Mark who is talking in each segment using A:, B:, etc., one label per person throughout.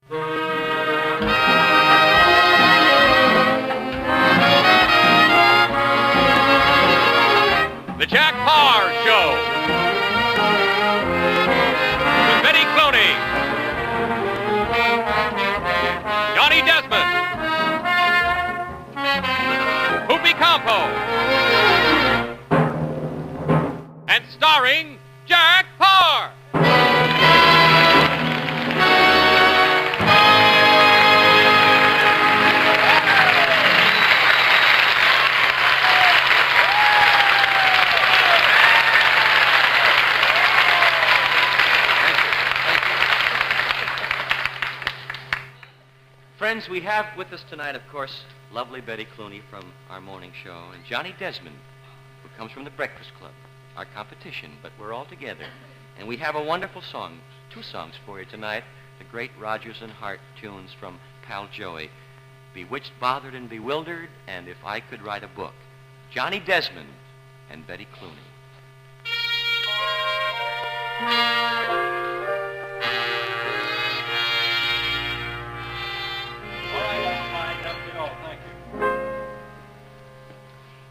A: The Jack Paar Show with Betty Clooney, Johnny Desmond, Pupi Campo, and starring Jack Paar.
B: Friends, we have with us tonight, of course, lovely Betty Clooney from our morning show, and Johnny Desmond, who comes from the Breakfast Club, our competition, but we're all together. And we have a wonderful song, two songs for you tonight, the great Rodgers and Hart tunes from Pal Joey, Bewitched, Bothered, and Bewildered, and If I Could Write a Book. Johnny Desmond and Betty Clooney.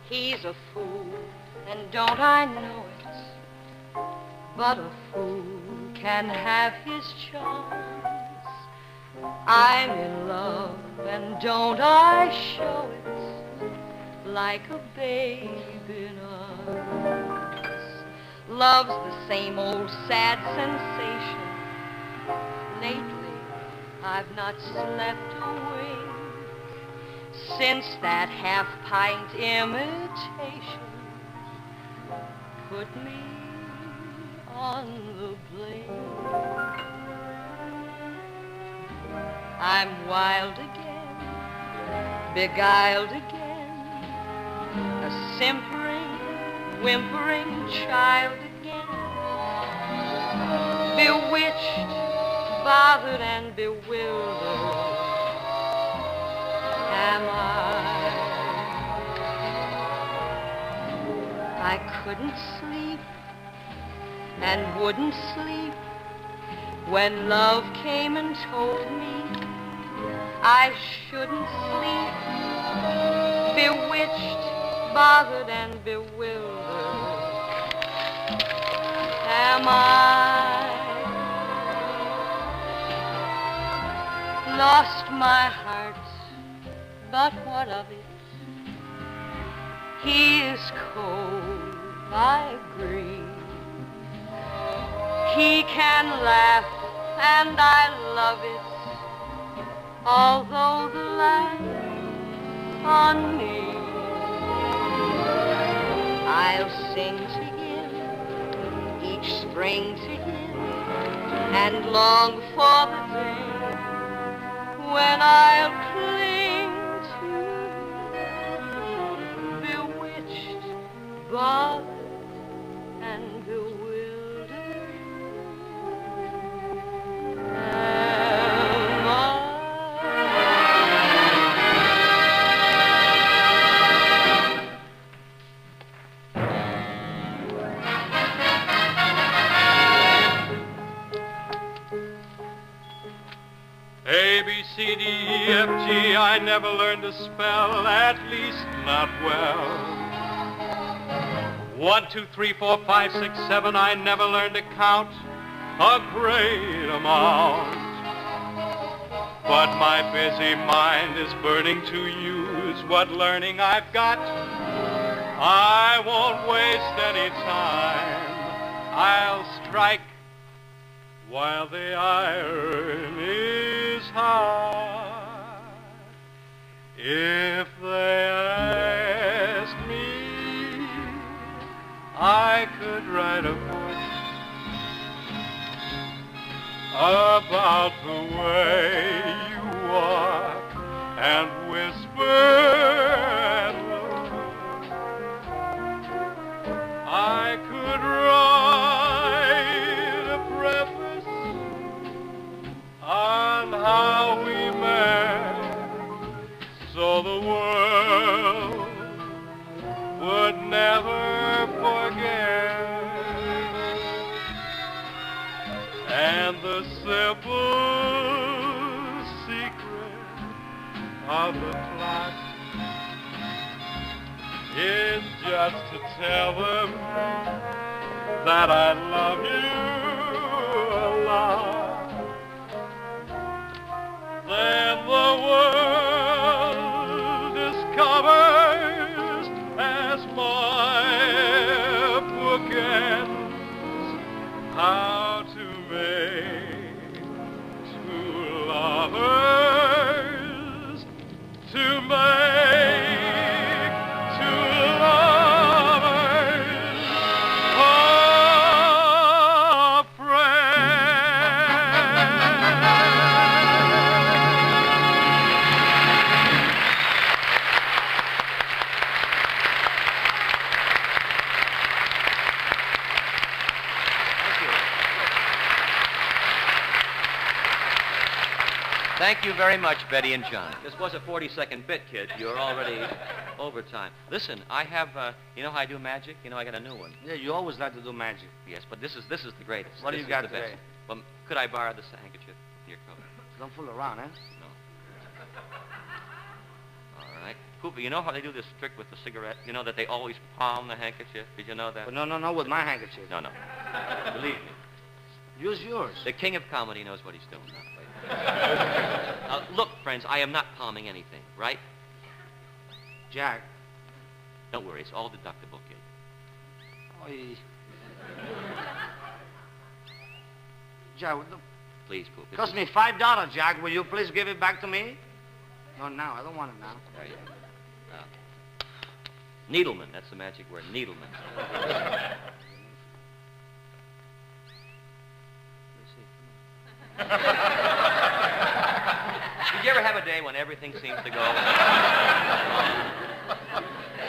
C: He's a fool, and don't I know it? But a fool can have his charms. I'm in love, and don't I show it? Like a babe in arms. Love's the same old sad sensation. Lately, I've not slept a wink since that half-pint imitation put me on the blink. I'm wild again, beguiled again, a simpering, whimpering child again, bewitched, bothered, and bewildered am I couldn't sleep and wouldn't sleep when love came and told me I shouldn't sleep, bewitched, bothered, and bewildered am I. Lost my heart, but what of it? He is cold, I agree. He can laugh, and I love it, although the laugh on me. I'll sing to him each spring to him, and long for the day when I'll cling to bewitched, bothered, and bewildered am I.
A: A, B, C, D, E, F, G, I never learned to spell, at least not well. 1, 2, 3, 4, 5, 6, 7, I never learned to count a great amount. But my busy mind is burning to use what learning I've got. I won't waste any time. I'll strike while the iron is hot. If they asked me, I could write a book about the way you walk and whisper and look. I could write a preface on how we met, so the world would never forget. And the simple of the clock is just to tell them that I love you a lot. Then the world discovers as my book ends how to make two lovers, to make two lovers a
B: Thank you very much, Betty and John. This was a 40-second bit, kid. You're already over time. Listen, I have, you know how I do magic? You know, I got a new one.
D: Yeah, you always like to do magic.
B: Yes, but this is the greatest.
D: What do
B: This
D: you got
B: is the best.
D: today?
B: Well, could I borrow this handkerchief from your coat?
D: Don't fool around, eh?
B: No. All right. Pupi, you know how they do this trick with the cigarette? You know that they always palm the handkerchief? Did you know that?
D: But no, with my handkerchief.
B: No. Believe me.
D: Use yours.
B: The king of comedy knows what he's doing. Look, friends, I am not palming anything, right?
D: Jack.
B: Don't worry, it's all deductible, kid.
D: Oy. Jack,
B: Please, Pupi.
D: cost me $5, Jack. Will you please give it back to me? No, now. I don't want it now.
B: There you go. Needleman, that's the magic word, Needleman. Did you ever have a day when everything seems to go?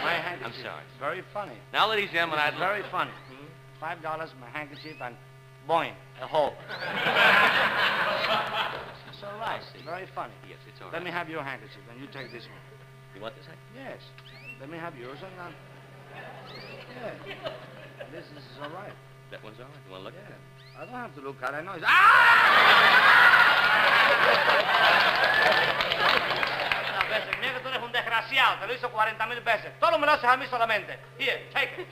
D: My handkerchief.
B: I'm sorry.
D: It's very funny.
B: Now, ladies and gentlemen,
D: It's very funny. $5, my handkerchief, and boing, a hole. It's all right.
B: I see.
D: Very funny.
B: Yes, it's all right.
D: Let me have your handkerchief, and you take this one.
B: You want this hand?
D: Yes. Let me have yours, and yeah. This is all right.
B: That one's all right. You want to look at it?
D: I don't have to look at it. I know it's... Mira que tú eres un desgraciado. Te lo hizo 40,000 veces. Todo me lo haces a mí solamente. Here, take it.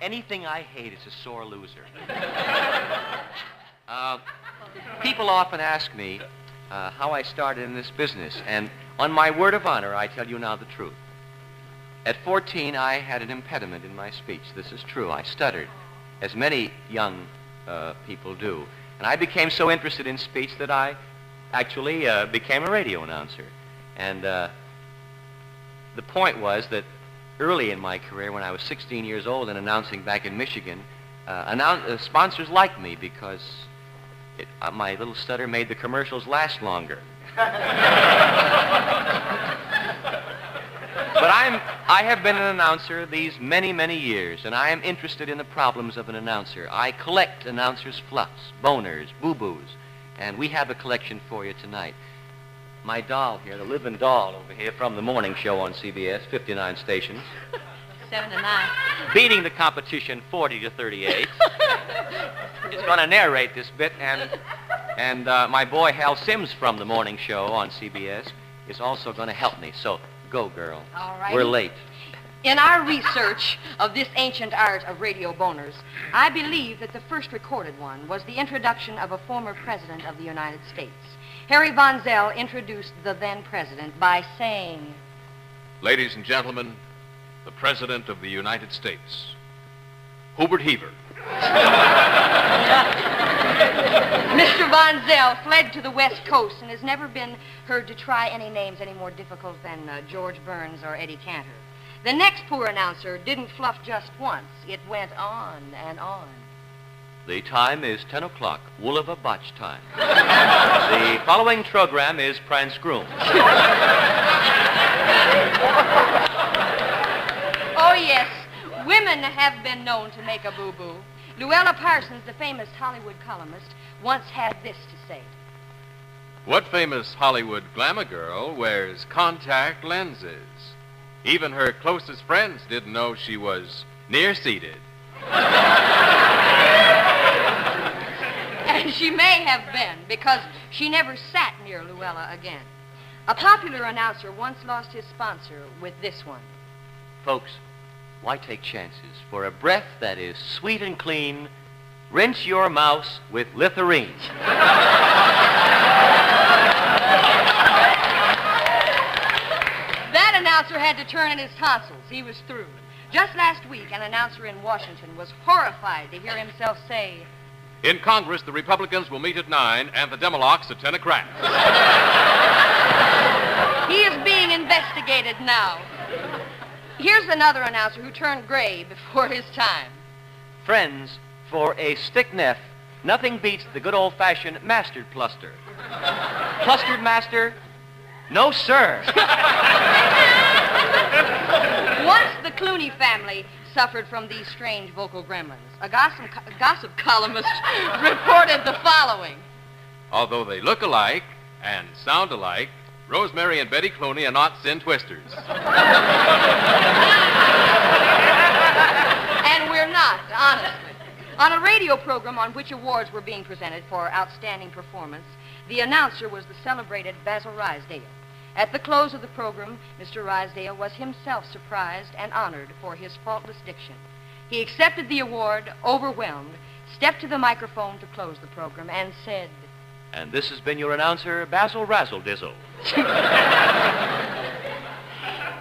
B: Anything I hate is a sore loser. People often ask me how I started in this business, and on my word of honor, I tell you now the truth. At 14, I had an impediment in my speech. This is true. I stuttered, as many young people do. And I became so interested in speech that I actually became a radio announcer. And the point was that early in my career, when I was 16 years old and announcing back in Michigan, sponsors liked me because my little stutter made the commercials last longer. But I have been an announcer these many, many years, and I am interested in the problems of an announcer. I collect announcers' fluffs, boners, boo-boos, and we have a collection for you tonight. My doll here, the living doll over here from the morning show on CBS, 59 stations.
C: 7 to 9.
B: Beating the competition 40-38. It's going to narrate this bit, and my boy Hal Sims from the morning show on CBS is also going to help me. So go, girl.
E: All right.
B: We're late.
E: In our research of this ancient art of radio boners, I believe that the first recorded one was the introduction of a former president of the United States. Harry Von Zell introduced the then president by saying,
F: Ladies and gentlemen, the President of the United States, Hubert Heaver.
E: Mr. Von Zell fled to the West Coast and has never been heard to try any names any more difficult than George Burns or Eddie Cantor. The next poor announcer didn't fluff just once. It went on and on.
B: The time is 10 o'clock, Woolova Botch time. The following program is Pransgroom.
E: Oh, yes. Women have been known to make a boo-boo. Luella Parsons, the famous Hollywood columnist, once had this to say.
F: What famous Hollywood glamour girl wears contact lenses? Even her closest friends didn't know she was near-seated
E: And she may have been, because she never sat near Luella again. A popular announcer once lost his sponsor with this one.
B: Folks, why take chances? For a breath that is sweet and clean, rinse your mouse with Litharine.
E: That announcer had to turn in his tonsils. He was through. Just last week, an announcer in Washington was horrified to hear himself say,
F: In Congress, the Republicans will meet at 9 and the Demolocks at 10 o'clock.
E: he is being investigated now. Here's another announcer who turned gray before his time.
B: Friends, for a stick-neff, nothing beats the good old-fashioned mastered pluster. Plustered master? No, sir.
E: Once the Clooney family suffered from these strange vocal gremlins. A gossip columnist reported the following.
F: Although they look alike and sound alike, Rosemary and Betty Clooney are not sin twisters.
E: And we're not, honestly. On a radio program on which awards were being presented for outstanding performance, the announcer was the celebrated Basil Rysdale. At the close of the program, Mr. Rysdale was himself surprised and honored for his faultless diction. He accepted the award, overwhelmed, stepped to the microphone to close the program, and said,
B: And this has been your announcer, Basil Razzle-Dizzle.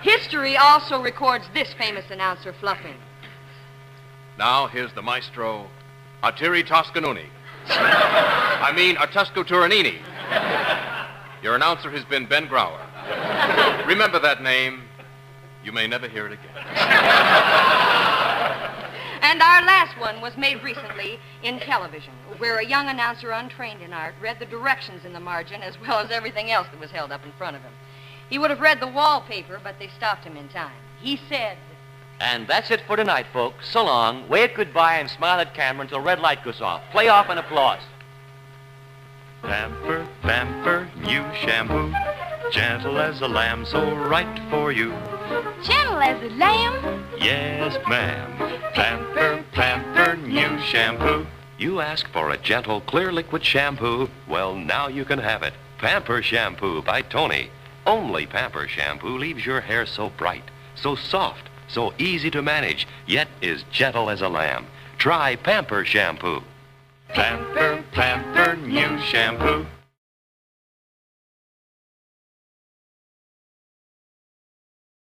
E: History also records this famous announcer fluffing.
F: Now, here's the maestro, Arturi Toscanini. Artusco Turanini. Your announcer has been Ben Grauer. Remember that name. You may never hear it again.
E: And our last one was made recently in television, where a young announcer untrained in art read the directions in the margin as well as everything else that was held up in front of him. He would have read the wallpaper, but they stopped him in time. He said...
B: And that's it for tonight, folks. So long. Wave goodbye and smile at camera until red light goes off. Play off and applause.
G: Pamper, pamper, new shampoo. Gentle as a lamb, so right for you.
C: Gentle as a lamb?
G: Yes, ma'am. Pamper, pamper, new shampoo. You ask for a gentle, clear liquid shampoo. Well, now you can have it. Pamper Shampoo by Tony. Only Pamper Shampoo leaves your hair so bright, so soft, so easy to manage, yet is gentle as a lamb. Try Pamper Shampoo. Pamper, pamper, new shampoo.